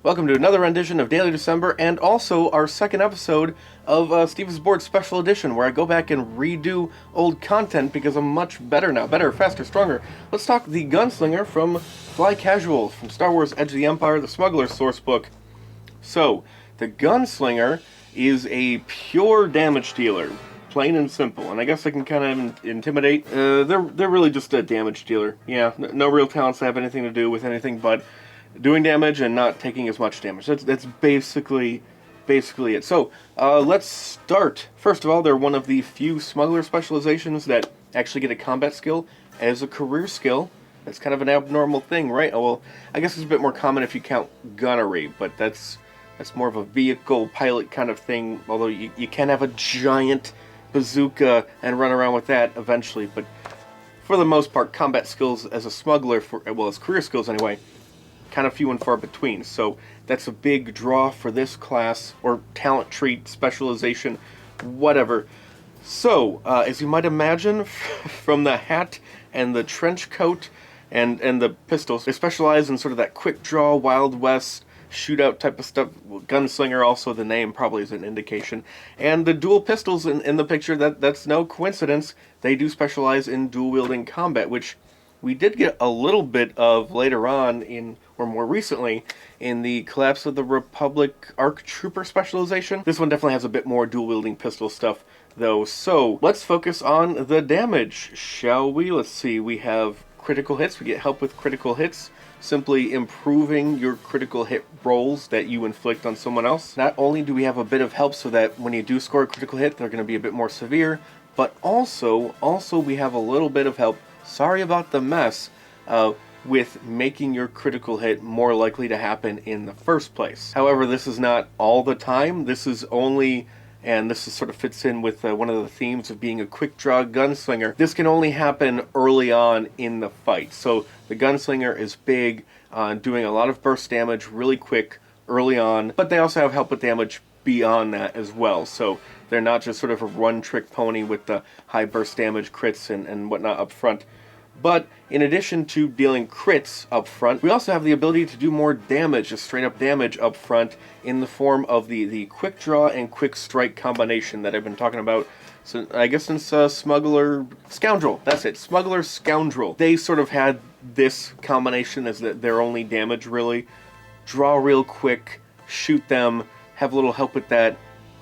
Welcome to another rendition of Daily December, and also our second episode of Steven's Board Special Edition, where I go back and redo old content because I'm much better now. Better, faster, stronger. Let's talk the Gunslinger from Fly Casuals, from Star Wars Edge of the Empire, the Smuggler's Sourcebook. So, the Gunslinger is a pure damage dealer. Plain and simple, and I guess I can kind of intimidate. They're really just a damage dealer. Yeah, no real talents that have anything to do with anything but doing damage and not taking as much damage. That's basically it. So, let's start. First of all, they're one of the few smuggler specializations that actually get a combat skill as a career skill. That's kind of an abnormal thing, right? Oh, well, I guess it's a bit more common if you count gunnery, but that's more of a vehicle pilot kind of thing, although you can have a giant bazooka and run around with that eventually, but for the most part, combat skills as a smuggler, as career skills anyway, kind of few and far between. So that's a big draw for this class, or talent trait, specialization, whatever. So, as you might imagine, from the hat and the trench coat and the pistols, they specialize in sort of that quick draw, Wild West, shootout type of stuff. Gunslinger, also the name probably is an indication. And the dual pistols in the picture, that's no coincidence. They do specialize in dual-wielding combat, which we did get a little bit of later on or more recently, in the Collapse of the Republic ARC Trooper specialization. This one definitely has a bit more dual-wielding pistol stuff, though. So, let's focus on the damage, shall we? Let's see, we have critical hits. We get help with critical hits, simply improving your critical hit rolls that you inflict on someone else. Not only do we have a bit of help so that when you do score a critical hit, they're going to be a bit more severe, but also we have a little bit of help, sorry about the mess, with making your critical hit more likely to happen in the first place. However, this is not all the time. This is only, and this sort of fits in with one of the themes of being a quick draw gunslinger, this can only happen early on in the fight. So the gunslinger is big on doing a lot of burst damage really quick early on, but they also have help with damage beyond that as well. So they're not just sort of a one-trick pony with the high burst damage crits and whatnot up front. But in addition to dealing crits up front, we also have the ability to do more damage, just straight up damage up front, in the form of the quick draw and quick strike combination that I've been talking about, so I guess since Smuggler Scoundrel. That's it, Smuggler Scoundrel. They sort of had this combination as their only damage, really. Draw real quick, shoot them, have a little help with that,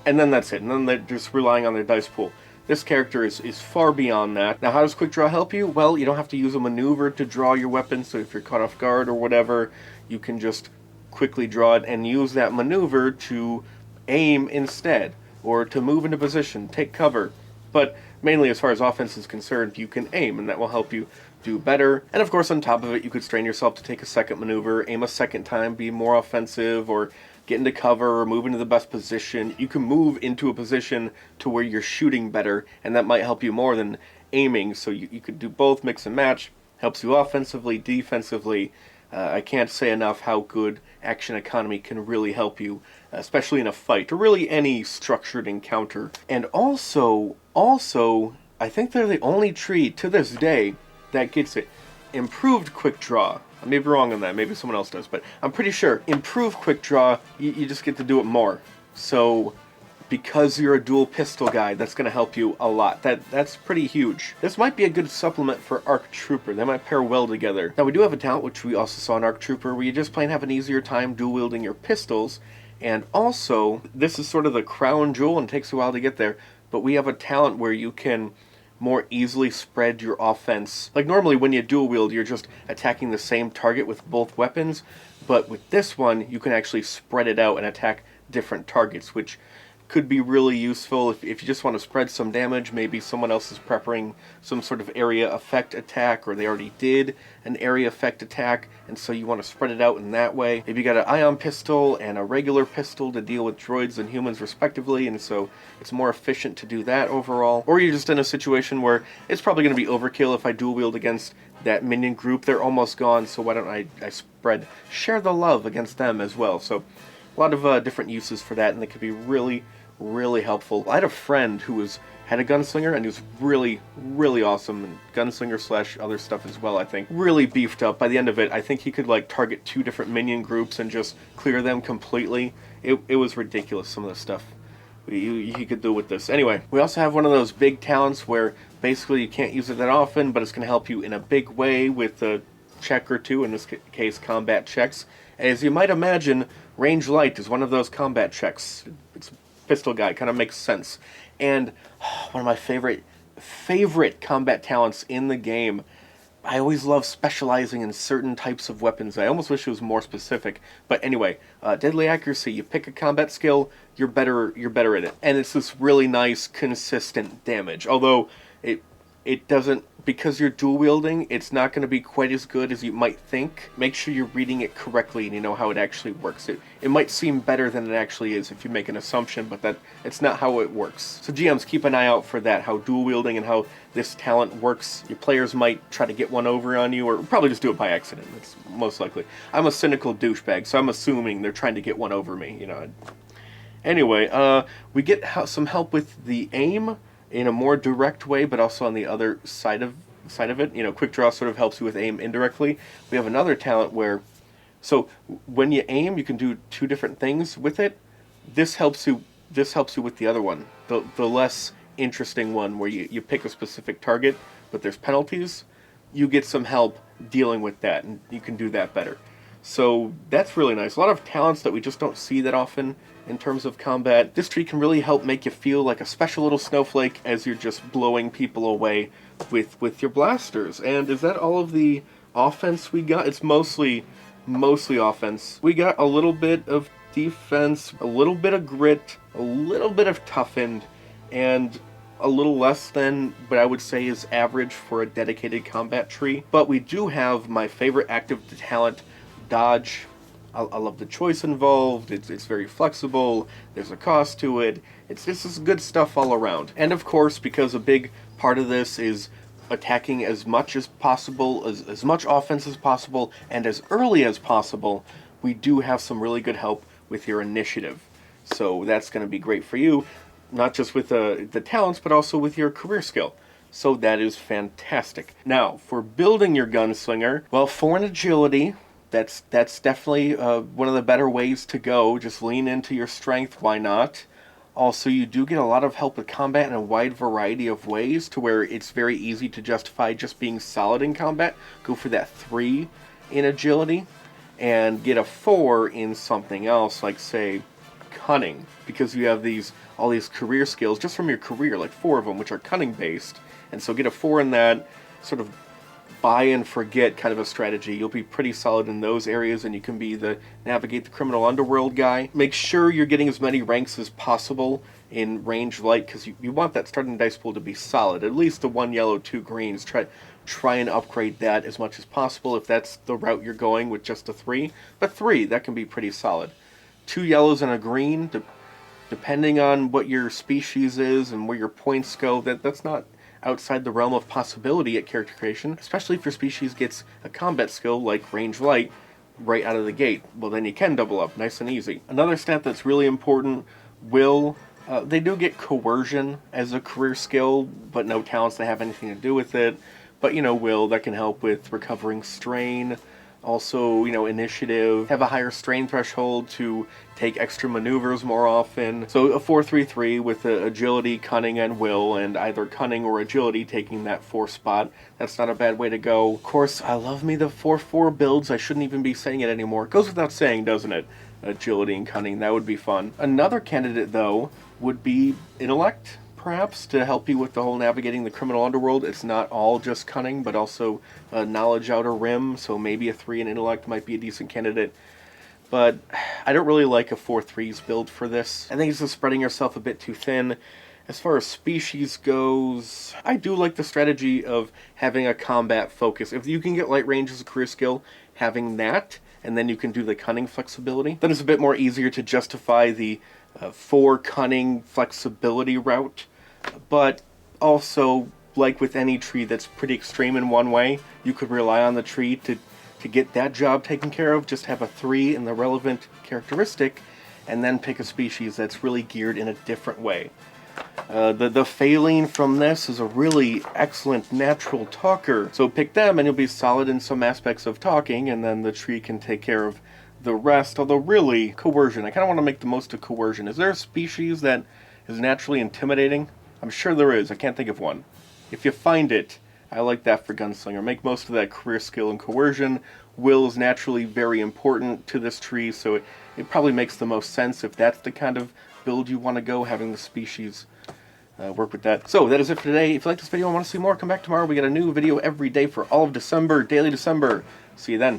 and then that's it. And then they're just relying on their dice pool. This character is far beyond that. Now, how does quick draw help you? Well, you don't have to use a maneuver to draw your weapon, so if you're caught off guard or whatever, you can just quickly draw it and use that maneuver to aim instead, or to move into position, take cover. But mainly as far as offense is concerned, you can aim, and that will help you do better. And of course, on top of it, you could strain yourself to take a second maneuver, aim a second time, be more offensive, or get into cover, or move into the best position. You can move into a position to where you're shooting better, and that might help you more than aiming. So you could do both, mix and match. Helps you offensively, defensively. I can't say enough how good action economy can really help you, especially in a fight, or really any structured encounter. And also, I think they're the only tree to this day that gets it. Improved quick draw. I may be wrong on that, maybe someone else does, but I'm pretty sure improved quick draw, you just get to do it more. So, because you're a dual pistol guy, that's going to help you a lot. That's pretty huge. This might be a good supplement for ARC Trooper. They might pair well together. Now, we do have a talent, which we also saw in ARC Trooper, where you just plain have an easier time dual-wielding your pistols, and also, this is sort of the crown jewel, and it takes a while to get there, but we have a talent where you can more easily spread your offense. Like normally when you dual wield, you're just attacking the same target with both weapons, but with this one, you can actually spread it out and attack different targets, which could be really useful if you just want to spread some damage. Maybe someone else is preparing some sort of area effect attack, or they already did an area effect attack, and so you want to spread it out in that way. Maybe you got an ion pistol and a regular pistol to deal with droids and humans respectively, and so it's more efficient to do that overall. Or you're just in a situation where it's probably going to be overkill if I dual wield against that minion group. They're almost gone, so why don't I share the love against them as well. So a lot of different uses for that, and it could be really helpful. I had a friend who was had a gunslinger, and he was really, really awesome. And gunslinger slash other stuff as well, I think. Really beefed up. By the end of it, I think he could like target 2 different minion groups and just clear them completely. It was ridiculous, some of the stuff he could do with this. Anyway, we also have one of those big talents where basically you can't use it that often, but it's going to help you in a big way with a check or 2, in this case combat checks. As you might imagine, range light is one of those combat checks. It's a pistol guy, kind of makes sense. And one of my favorite combat talents in the game. I always love specializing in certain types of weapons. I almost wish it was more specific. But anyway, deadly accuracy. You pick a combat skill, you're better at it. And it's this really nice, consistent damage. Although it doesn't, because you're dual wielding, it's not going to be quite as good as you might think. Make sure you're reading it correctly and you know how it actually works. It might seem better than it actually is if you make an assumption, but it's not how it works. So GMs, keep an eye out for that, how dual wielding and how this talent works. Your players might try to get one over on you, or probably just do it by accident. It's most likely. I'm a cynical douchebag, so I'm assuming they're trying to get one over me, you know. Anyway, we get some help with the aim in a more direct way, but also on the other side of it. You know, quick draw sort of helps you with aim indirectly. We have another talent where, so when you aim, you can do 2 different things with it. This helps you with the other one, the less interesting one where you pick a specific target, but there's penalties. You get some help dealing with that, and you can do that better. So that's really nice. A lot of talents that we just don't see that often in terms of combat. This tree can really help make you feel like a special little snowflake as you're just blowing people away with your blasters. And is that all of the offense we got? It's mostly offense. We got a little bit of defense, a little bit of grit, a little bit of toughened, and a little less than what I would say is average for a dedicated combat tree. But we do have my favorite active talent, dodge. I love the choice involved. It's very flexible. There's a cost to it. It's just good stuff all around. And of course, because a big part of this is attacking as much as possible, as much offense as possible, and as early as possible, we do have some really good help with your initiative. So that's going to be great for you, not just with the talents, but also with your career skill. So that is fantastic. Now, for building your gunslinger, well, for an agility, that's definitely one of the better ways to go. Just lean into your strength, why not? Also, you do get a lot of help with combat in a wide variety of ways, to where it's very easy to justify just being solid in combat. Go for that 3 in agility, and get a 4 in something else, like say cunning, because you have all these career skills just from your career, like 4 of them, which are cunning based. And so get a 4 in that, sort of buy and forget kind of a strategy. You'll be pretty solid in those areas, and you can be navigate the criminal underworld guy. Make sure you're getting as many ranks as possible in range light, because you want that starting dice pool to be solid. At least the 1 yellow, 2 greens. Try and upgrade that as much as possible if that's the route you're going with just a 3. But 3, that can be pretty solid. 2 yellows and a green, depending on what your species is and where your points go, that's not outside the realm of possibility at character creation, especially if your species gets a combat skill like range light right out of the gate. Well, then you can double up, nice and easy. Another stat that's really important, will. They do get coercion as a career skill, but no talents that have anything to do with it. But, will, that can help with recovering strain. Also, initiative, have a higher strain threshold to take extra maneuvers more often. So a 4-3-3 with agility, cunning, and will, and either cunning or agility taking that 4 spot. That's not a bad way to go. Of course, I love me the 4-4 builds. I shouldn't even be saying it anymore. It goes without saying, doesn't it? Agility and cunning, that would be fun. Another candidate, though, would be intellect, perhaps, to help you with the whole navigating the criminal underworld. It's not all just cunning, but also knowledge outer rim, so maybe a 3 in intellect might be a decent candidate. But I don't really like a 4-3s build for this. I think it's just spreading yourself a bit too thin. As far as species goes, I do like the strategy of having a combat focus. If you can get light range as a career skill, having that, and then you can do the cunning flexibility, then it's a bit more easier to justify the 4 cunning flexibility route. But also, like with any tree that's pretty extreme in one way, you could rely on the tree to get that job taken care of. Just have a 3 in the relevant characteristic, and then pick a species that's really geared in a different way. The failing from this is a really excellent natural talker. So pick them and you'll be solid in some aspects of talking, and then the tree can take care of the rest. Although really, coercion. I kind of want to make the most of coercion. Is there a species that is naturally intimidating? I'm sure there is. I can't think of one. If you find it, I like that for Gunslinger. Make most of that career skill in coercion. Will is naturally very important to this tree, so it probably makes the most sense if that's the kind of build you want to go, having the species work with that. So that is it for today. If you like this video and want to see more, come back tomorrow. We got a new video every day for all of December, daily December. See you then.